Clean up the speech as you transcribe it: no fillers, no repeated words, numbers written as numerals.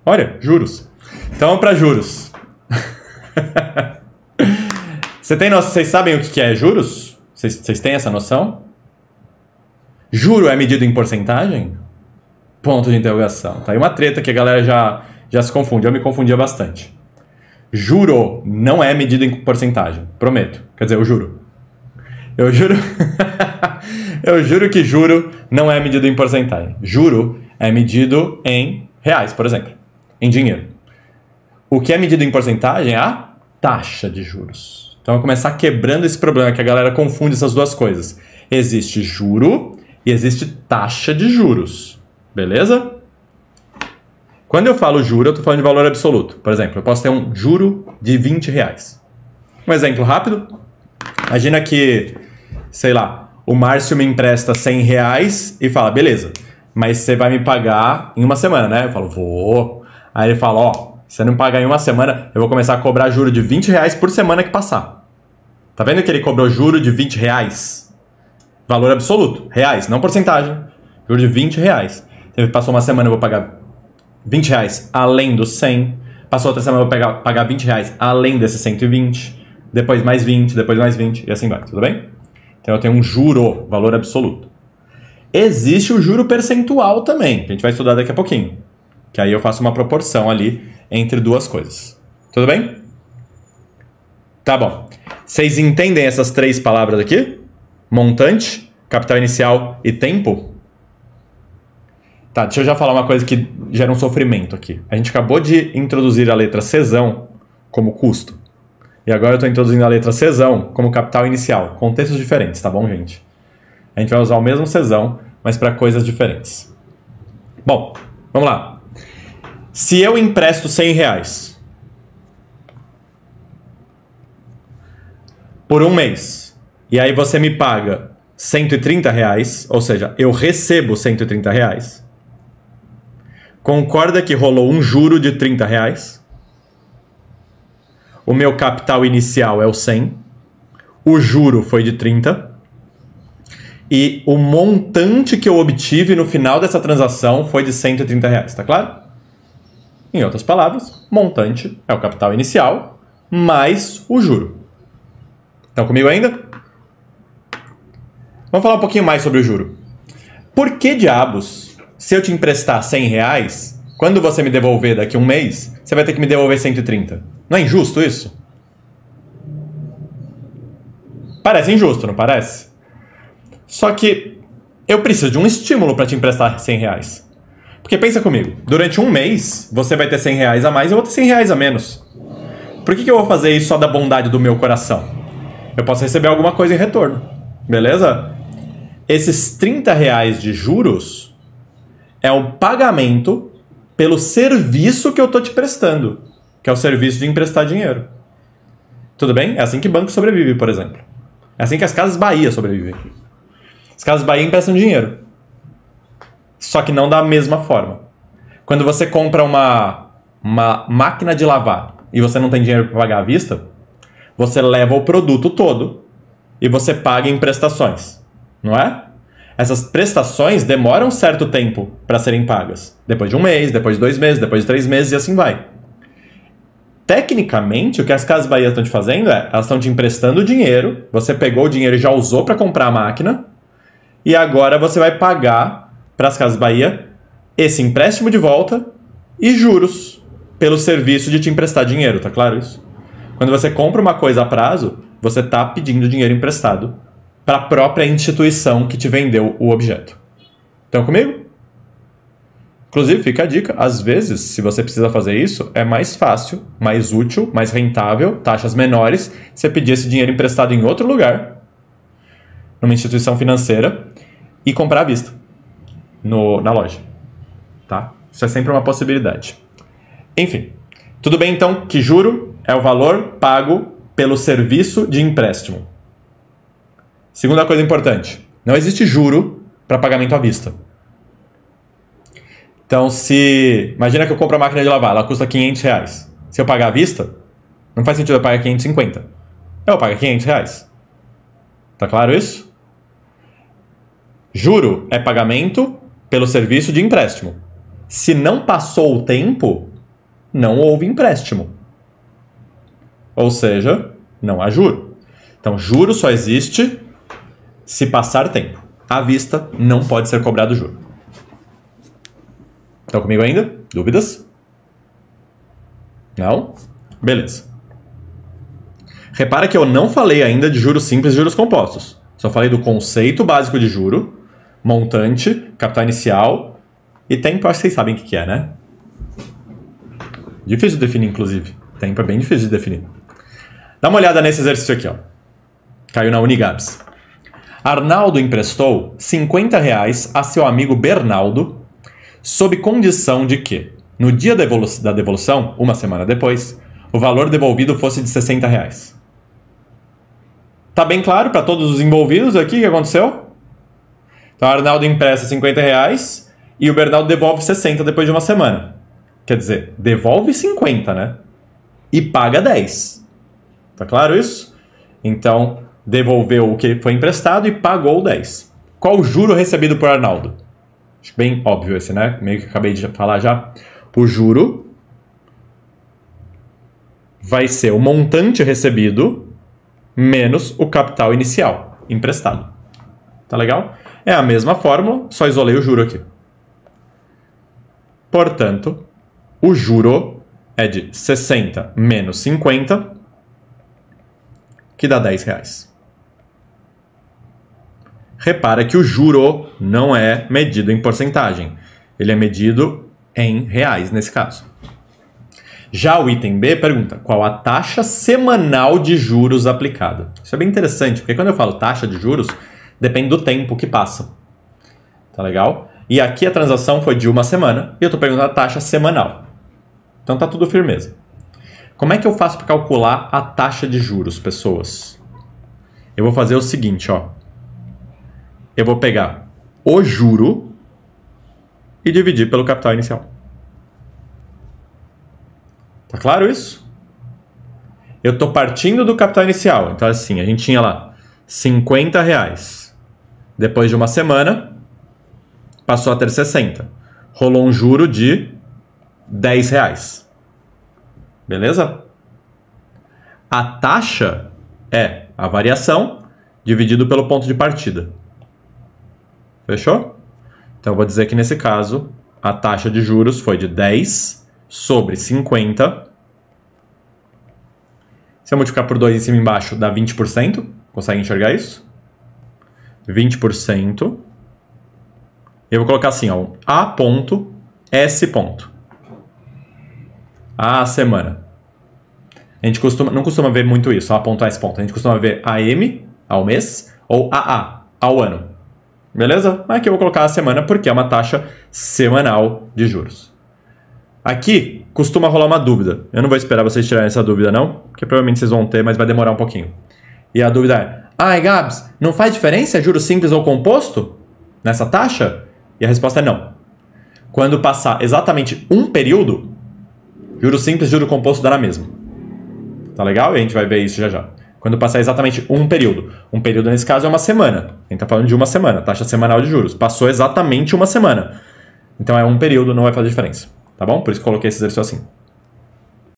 Olha, juros. Então, para juros. Vocês sabem o que é juros? Vocês têm essa noção? Juro é medido em porcentagem? Ponto de interrogação. Tá aí uma treta que a galera já se confunde. Eu me confundia bastante. Juro não é medido em porcentagem. Prometo. Quer dizer, eu juro. Eu juro... eu juro que juro não é medido em porcentagem. Juro é medido em reais, por exemplo. Em dinheiro. O que é medido em porcentagem é a taxa de juros. Então, eu vou começar quebrando esse problema, que a galera confunde essas duas coisas. Existe juro e existe taxa de juros. Beleza? Quando eu falo juro, eu estou falando de valor absoluto. Por exemplo, eu posso ter um juro de 20 reais. Um exemplo rápido. Imagina que, sei lá, o Márcio me empresta 100 reais e fala, beleza, mas você vai me pagar em uma semana, né? Eu falo, vou. Aí ele fala, ó, se você não pagar em uma semana, eu vou começar a cobrar juro de 20 reais por semana que passar. Tá vendo que ele cobrou juro de 20 reais? Valor absoluto, reais, não porcentagem. Juro de 20 reais. Então, passou uma semana, eu vou pagar 20 reais além dos 100. Passou outra semana, eu vou pagar 20 reais além desses 120. Depois mais 20, depois mais 20 e assim vai, tudo bem? Então eu tenho um juro, valor absoluto. Existe o juro percentual também, que a gente vai estudar daqui a pouquinho. Que aí eu faço uma proporção ali entre duas coisas. Tudo bem? Tá bom. Vocês entendem essas três palavras aqui? Montante, capital inicial e tempo? Tá, deixa eu já falar uma coisa que gera um sofrimento aqui. A gente acabou de introduzir a letra Czão como custo. E agora eu estou introduzindo a letra Czão como capital inicial. Contextos diferentes, tá bom, gente? A gente vai usar o mesmo Czão, mas para coisas diferentes. Bom, vamos lá. Se eu empresto 100 reais por um mês, e aí você me paga 130 reais, ou seja, eu recebo 130 reais, concorda que rolou um juro de 30 reais? O meu capital inicial é o 100. O juro foi de 30. E o montante que eu obtive no final dessa transação foi de 130 reais. Tá claro? Em outras palavras, montante é o capital inicial mais o juro. Estão comigo ainda? Vamos falar um pouquinho mais sobre o juro. Por que diabos, se eu te emprestar 100 reais, quando você me devolver daqui a um mês, você vai ter que me devolver 130? Não é injusto isso? Parece injusto, não parece? Só que eu preciso de um estímulo para te emprestar 100 reais. Porque pensa comigo, durante um mês você vai ter 100 reais a mais e eu vou ter 100 reais a menos. Por que eu vou fazer isso só da bondade do meu coração? Eu posso receber alguma coisa em retorno, beleza? Esses 30 reais de juros é o pagamento pelo serviço que eu estou te prestando, que é o serviço de emprestar dinheiro. Tudo bem? É assim que banco sobrevive, por exemplo. É assim que as Casas Bahia sobrevivem. As Casas Bahia emprestam dinheiro. Só que não da mesma forma. Quando você compra uma máquina de lavar e você não tem dinheiro para pagar à vista, você leva o produto todo e você paga em prestações. Não é? Essas prestações demoram um certo tempo para serem pagas. Depois de um mês, depois de 2 meses, depois de 3 meses e assim vai. Tecnicamente, o que as Casas Bahia estão te fazendo é, elas estão te emprestando dinheiro, você pegou o dinheiro e já usou para comprar a máquina, e agora você vai pagar para as Casas Bahia esse empréstimo de volta e juros pelo serviço de te emprestar dinheiro, tá claro isso? Quando você compra uma coisa a prazo, você está pedindo dinheiro emprestado para a própria instituição que te vendeu o objeto. Estão comigo? Inclusive, fica a dica, às vezes, se você precisa fazer isso, é mais fácil, mais útil, mais rentável, taxas menores, você pedir esse dinheiro emprestado em outro lugar, numa instituição financeira, e comprar à vista, na loja. Tá? Isso é sempre uma possibilidade. Enfim, tudo bem então que juro é o valor pago pelo serviço de empréstimo. Segunda coisa importante, não existe juro para pagamento à vista. Então, imagina que eu compro a máquina de lavar, ela custa 500 reais. Se eu pagar à vista, não faz sentido eu pagar 550. Eu vou pagar 500 reais. Tá claro isso? Juro é pagamento pelo serviço de empréstimo. Se não passou o tempo, não houve empréstimo. Ou seja, não há juro. Então, juro só existe se passar tempo. À vista, não pode ser cobrado juro. Estão comigo ainda? Dúvidas? Não? Beleza. Repara que eu não falei ainda de juros simples e juros compostos. Só falei do conceito básico de juro, montante, capital inicial e tempo. Acho que vocês sabem o que é, né? Difícil de definir, inclusive. Tempo é bem difícil de definir. Dá uma olhada nesse exercício aqui, ó. Caiu na Unigabs. Arnaldo emprestou R$50 a seu amigo Bernaldo, sob condição de que, no dia da devolução, uma semana depois, o valor devolvido fosse de R$60. Tá bem claro para todos os envolvidos aqui o que aconteceu? Então, o Arnaldo empresta R$50 e o Bernaldo devolve 60 depois de uma semana. Quer dizer, devolve 50, né? E paga 10. Tá claro isso? Então, devolveu o que foi emprestado e pagou 10. Qual o juro recebido por Arnaldo? Acho bem óbvio esse, né? Meio que acabei de falar já. O juro vai ser o montante recebido menos o capital inicial emprestado. Tá legal? É a mesma fórmula, só isolei o juro aqui. Portanto, o juro é de 60 menos 50, que dá R$10. Repara que o juro não é medido em porcentagem. Ele é medido em reais, nesse caso. Já o item B pergunta qual a taxa semanal de juros aplicada. Isso é bem interessante, porque quando eu falo taxa de juros, depende do tempo que passa. Tá legal? E aqui a transação foi de uma semana e eu estou perguntando a taxa semanal. Então tá tudo firmeza. Como é que eu faço para calcular a taxa de juros, pessoas? Eu vou fazer o seguinte, ó. Eu vou pegar o juro e dividir pelo capital inicial. Tá claro isso? Eu estou partindo do capital inicial. Então, assim, a gente tinha lá R$50. Depois de uma semana, passou a ter 60. Rolou um juro de R$10. Beleza? A taxa é a variação dividido pelo ponto de partida. Fechou? Então, eu vou dizer que nesse caso, a taxa de juros foi de 10 sobre 50. Se eu multiplicar por 2 em cima e embaixo, dá 20%. Consegue enxergar isso? 20%. Eu vou colocar assim, ó, A ponto, S ponto. A semana. A gente não costuma ver muito isso, A ponto, S ponto. A gente costuma ver AM, ao mês, ou AA, ao ano. Beleza? Aqui eu vou colocar a semana porque é uma taxa semanal de juros. Aqui costuma rolar uma dúvida. Eu não vou esperar vocês tirarem essa dúvida não, porque provavelmente vocês vão ter, mas vai demorar um pouquinho. E a dúvida é, ai Gabs, não faz diferença juro simples ou composto nessa taxa? E a resposta é não. Quando passar exatamente um período, juro simples e juro composto dá na mesma. Tá legal? E a gente vai ver isso já já. Quando passar exatamente um período. Um período, nesse caso, é uma semana. A gente está falando de uma semana, taxa semanal de juros. Passou exatamente uma semana. Então é um período, não vai fazer diferença. Tá bom? Por isso que coloquei esse exercício assim.